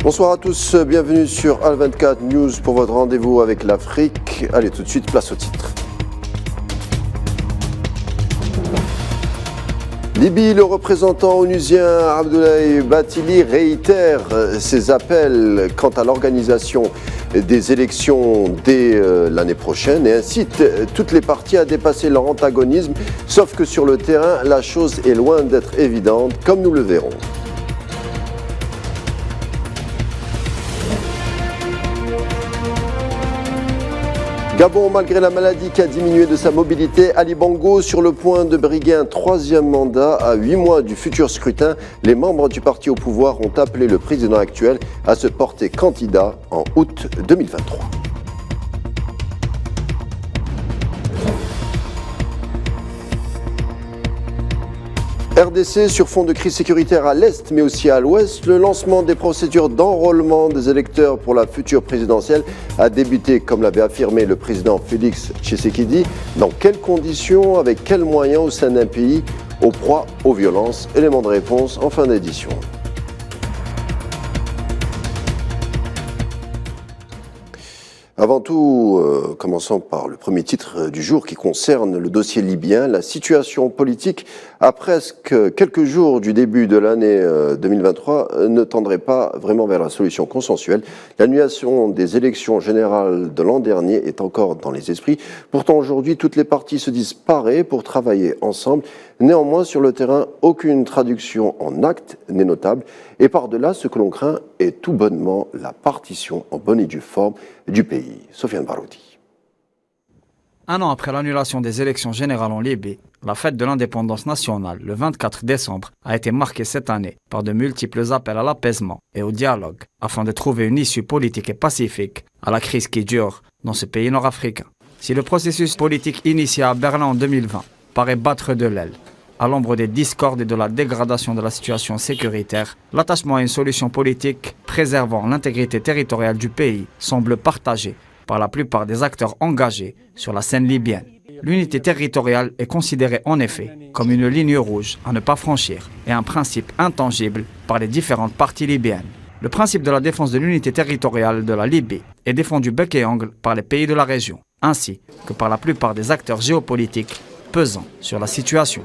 Bonsoir à tous, bienvenue sur Al24 News pour votre rendez-vous avec l'Afrique. Allez, tout de suite, place au titre. Libye, le représentant onusien Abdoulaye Bathily réitère ses appels quant à l'organisation des élections dès l'année prochaine et incite toutes les parties à dépasser leur antagonisme, sauf que sur le terrain, la chose est loin d'être évidente, comme nous le verrons. Gabon, malgré la maladie qui a diminué de sa mobilité, Ali Bongo sur le point de briguer un troisième mandat à 8 mois du futur scrutin. Les membres du parti au pouvoir ont appelé le président actuel à se porter candidat en août 2023. RDC sur fond de crise sécuritaire à l'Est mais aussi à l'Ouest, le lancement des procédures d'enrôlement des électeurs pour la future présidentielle a débuté, comme l'avait affirmé le président Félix Tshisekedi. Dans quelles conditions, avec quels moyens au sein d'un pays aux proies aux violences? Élément de réponse en fin d'édition. Avant tout, commençons par le premier titre du jour qui concerne le dossier libyen. La situation politique, à presque quelques jours du début de l'année 2023, ne tendrait pas vraiment vers la solution consensuelle. L'annulation des élections générales de l'an dernier est encore dans les esprits. Pourtant, aujourd'hui, toutes les parties se disent parées pour travailler ensemble. Néanmoins, sur le terrain, aucune traduction en actes n'est notable. Et par-delà, ce que l'on craint est tout bonnement la partition en bonne et due forme du pays. Sofiane Baroudi. Un an après l'annulation des élections générales en Libye, la fête de l'indépendance nationale, le 24 décembre, a été marquée cette année par de multiples appels à l'apaisement et au dialogue afin de trouver une issue politique et pacifique à la crise qui dure dans ce pays nord-africain. Si le processus politique initié à Berlin en 2020 paraît battre de l'aile, à l'ombre des discordes et de la dégradation de la situation sécuritaire, l'attachement à une solution politique préservant l'intégrité territoriale du pays semble partagé par la plupart des acteurs engagés sur la scène libyenne. L'unité territoriale est considérée en effet comme une ligne rouge à ne pas franchir et un principe intangible par les différentes parties libyennes. Le principe de la défense de l'unité territoriale de la Libye est défendu bec et ongle par les pays de la région, ainsi que par la plupart des acteurs géopolitiques pesant sur la situation.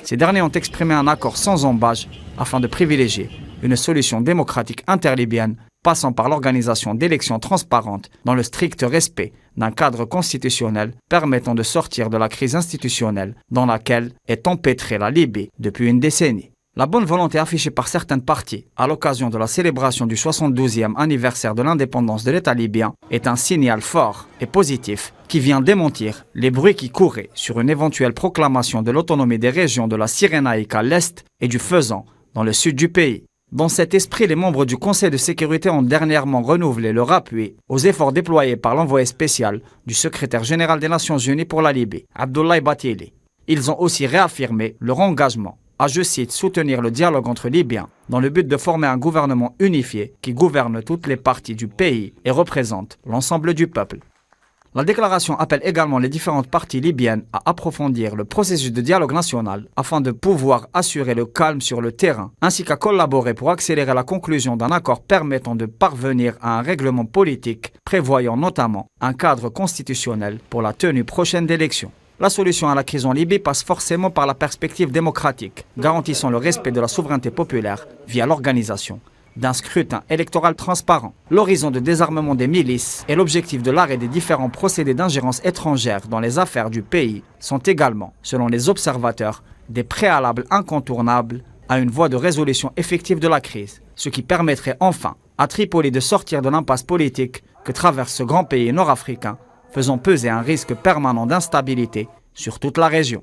Ces derniers ont exprimé un accord sans embâche afin de privilégier une solution démocratique interlibyenne passant par l'organisation d'élections transparentes dans le strict respect d'un cadre constitutionnel permettant de sortir de la crise institutionnelle dans laquelle est empêtrée la Libye depuis une décennie. La bonne volonté affichée par certaines parties à l'occasion de la célébration du 72e anniversaire de l'indépendance de l'État libyen est un signal fort et positif qui vient démentir les bruits qui couraient sur une éventuelle proclamation de l'autonomie des régions de la Cyrénaïque à l'est et du Fezzan dans le sud du pays. Dans cet esprit, les membres du Conseil de sécurité ont dernièrement renouvelé leur appui aux efforts déployés par l'envoyé spécial du secrétaire général des Nations Unies pour la Libye, Abdoulaye Bathily. Ils ont aussi réaffirmé leur engagement à, je cite, soutenir le dialogue entre Libyens dans le but de former un gouvernement unifié qui gouverne toutes les parties du pays et représente l'ensemble du peuple. La déclaration appelle également les différentes parties libyennes à approfondir le processus de dialogue national afin de pouvoir assurer le calme sur le terrain, ainsi qu'à collaborer pour accélérer la conclusion d'un accord permettant de parvenir à un règlement politique prévoyant notamment un cadre constitutionnel pour la tenue prochaine d'élections. La solution à la crise en Libye passe forcément par la perspective démocratique, garantissant le respect de la souveraineté populaire via l'organisation d'un scrutin électoral transparent. L'horizon de désarmement des milices et l'objectif de l'arrêt des différents procédés d'ingérence étrangère dans les affaires du pays sont également, selon les observateurs, des préalables incontournables à une voie de résolution effective de la crise, ce qui permettrait enfin à Tripoli de sortir de l'impasse politique que traverse ce grand pays nord-africain, faisant peser un risque permanent d'instabilité sur toute la région.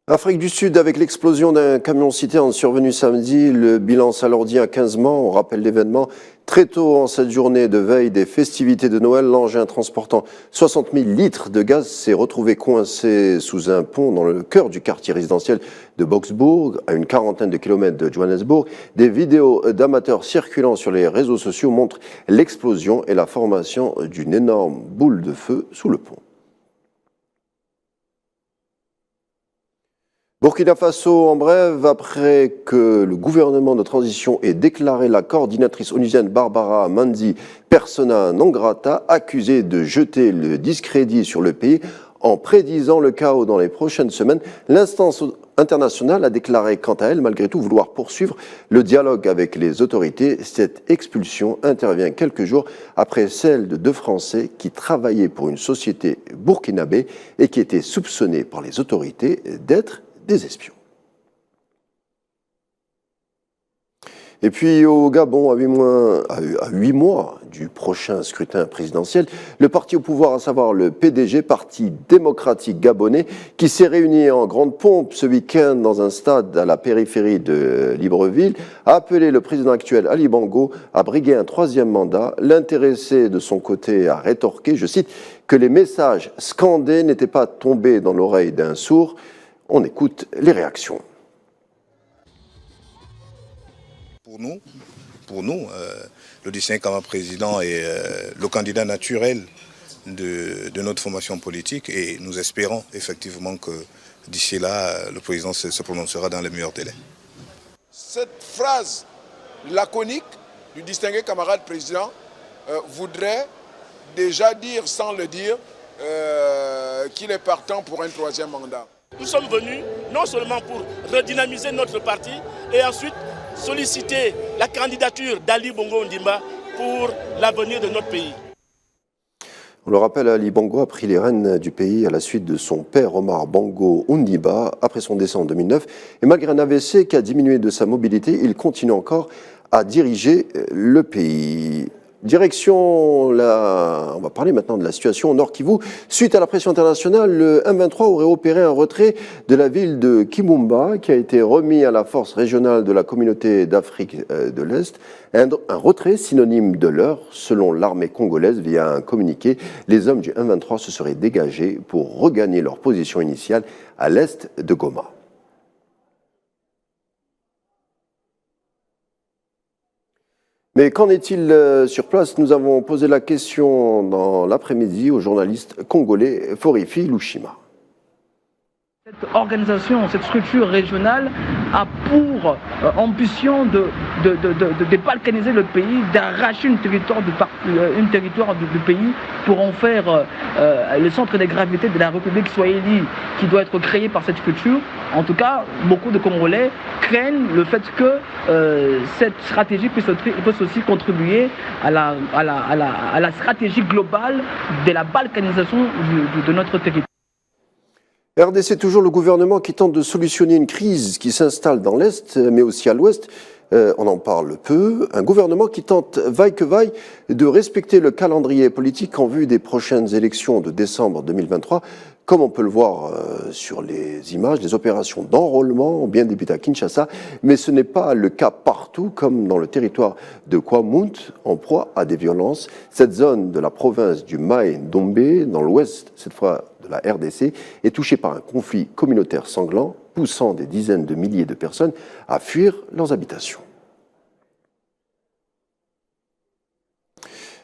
Afrique du Sud, avec l'explosion d'un camion-citerne survenu samedi, le bilan s'alourdit à 15 morts. On rappelle l'événement. Très tôt en cette journée de veille des festivités de Noël, l'engin transportant 60 000 litres de gaz s'est retrouvé coincé sous un pont dans le cœur du quartier résidentiel de Boksburg, à une quarantaine de kilomètres de Johannesburg. Des vidéos d'amateurs circulant sur les réseaux sociaux montrent l'explosion et la formation d'une énorme boule de feu sous le pont. Burkina Faso, en bref, après que le gouvernement de transition ait déclaré la coordinatrice onusienne Barbara Manzi persona non grata, accusée de jeter le discrédit sur le pays en prédisant le chaos dans les prochaines semaines, l'instance internationale a déclaré quant à elle, malgré tout, vouloir poursuivre le dialogue avec les autorités. Cette expulsion intervient quelques jours après celle de 2 Français qui travaillaient pour une société burkinabé et qui étaient soupçonnés par les autorités d'être des espions. Et puis au Gabon, à 8 mois du prochain scrutin présidentiel, le parti au pouvoir, à savoir le PDG, Parti démocratique gabonais, qui s'est réuni en grande pompe ce week-end dans un stade à la périphérie de Libreville, a appelé le président actuel Ali Bongo à briguer un 3e mandat. L'intéressé de son côté a rétorqué, je cite, que les messages scandés n'étaient pas tombés dans l'oreille d'un sourd. On écoute les réactions. Pour nous, le distingué comme président est le candidat naturel de notre formation politique et nous espérons effectivement que d'ici là, le président se prononcera dans les meilleurs délais. Cette phrase laconique du distingué camarade président voudrait déjà dire, sans le dire, qu'il est partant pour un 3e mandat. Nous sommes venus non seulement pour redynamiser notre parti et ensuite solliciter la candidature d'Ali Bongo Ondimba pour l'avenir de notre pays. On le rappelle, Ali Bongo a pris les rênes du pays à la suite de son père Omar Bongo Ondimba après son décès en 2009. Et malgré un AVC qui a diminué de sa mobilité, il continue encore à diriger le pays. Direction, on va parler maintenant de la situation au Nord Kivu. Suite à la pression internationale, le M23 aurait opéré un retrait de la ville de Kimumba qui a été remis à la force régionale de la communauté d'Afrique de l'Est. Un retrait synonyme de leurre, selon l'armée congolaise via un communiqué. Les hommes du M23 se seraient dégagés pour regagner leur position initiale à l'est de Goma. Mais qu'en est-il sur place? Nous avons posé la question dans l'après-midi au journaliste congolais Forifi Lushima. Cette organisation, cette structure régionale a pour ambition de balkaniser le pays, d'arracher un territoire du pays pour en faire le centre de gravité de la République swahili qui doit être créé par cette structure. En tout cas, beaucoup de Congolais craignent le fait que cette stratégie puisse aussi contribuer à la stratégie globale de la balkanisation de notre territoire. RDC, toujours le gouvernement qui tente de solutionner une crise qui s'installe dans l'Est, mais aussi à l'Ouest. On en parle peu. Un gouvernement qui tente, vaille que vaille, de respecter le calendrier politique en vue des prochaines élections de décembre 2023. Comme on peut le voir sur les images, les opérations d'enrôlement ont bien débuté à Kinshasa, mais ce n'est pas le cas partout, comme dans le territoire de Kwamount, en proie à des violences. Cette zone de la province du Mai-Ndombe, dans l'ouest, cette fois de la RDC, est touchée par un conflit communautaire sanglant, poussant des dizaines de milliers de personnes à fuir leurs habitations.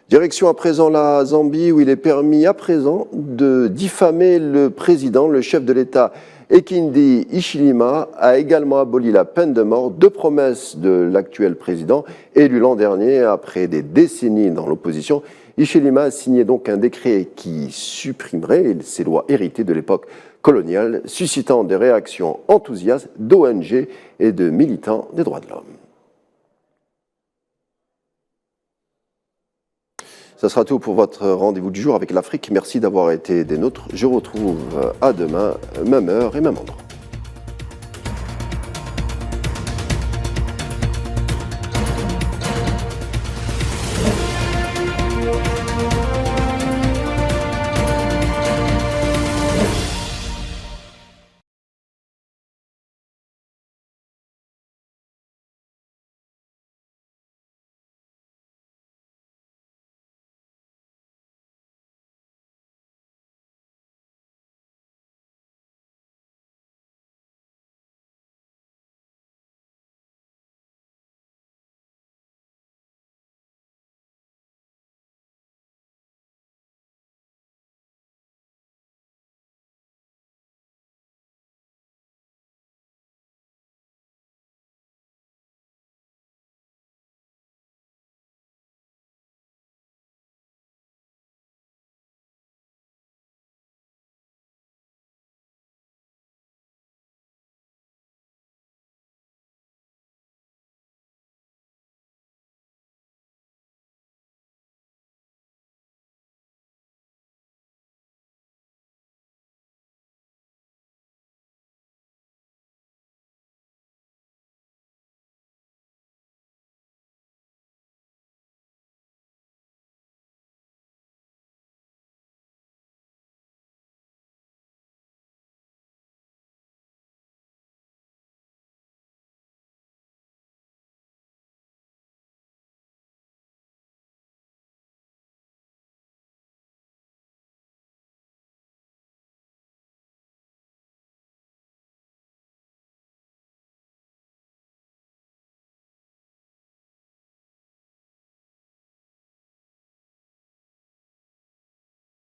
Direction à présent la Zambie, où il est permis à présent de diffamer le président. Le chef de l'État, Ekindi Hichilema, a également aboli la peine de mort, 2 promesses de l'actuel président, élu l'an dernier après des décennies dans l'opposition. Hichilema a signé donc un décret qui supprimerait ces lois héritées de l'époque coloniale, suscitant des réactions enthousiastes d'ONG et de militants des droits de l'homme. Ça sera tout pour votre rendez-vous du jour avec l'Afrique. Merci d'avoir été des nôtres. Je vous retrouve à demain, même heure et même endroit.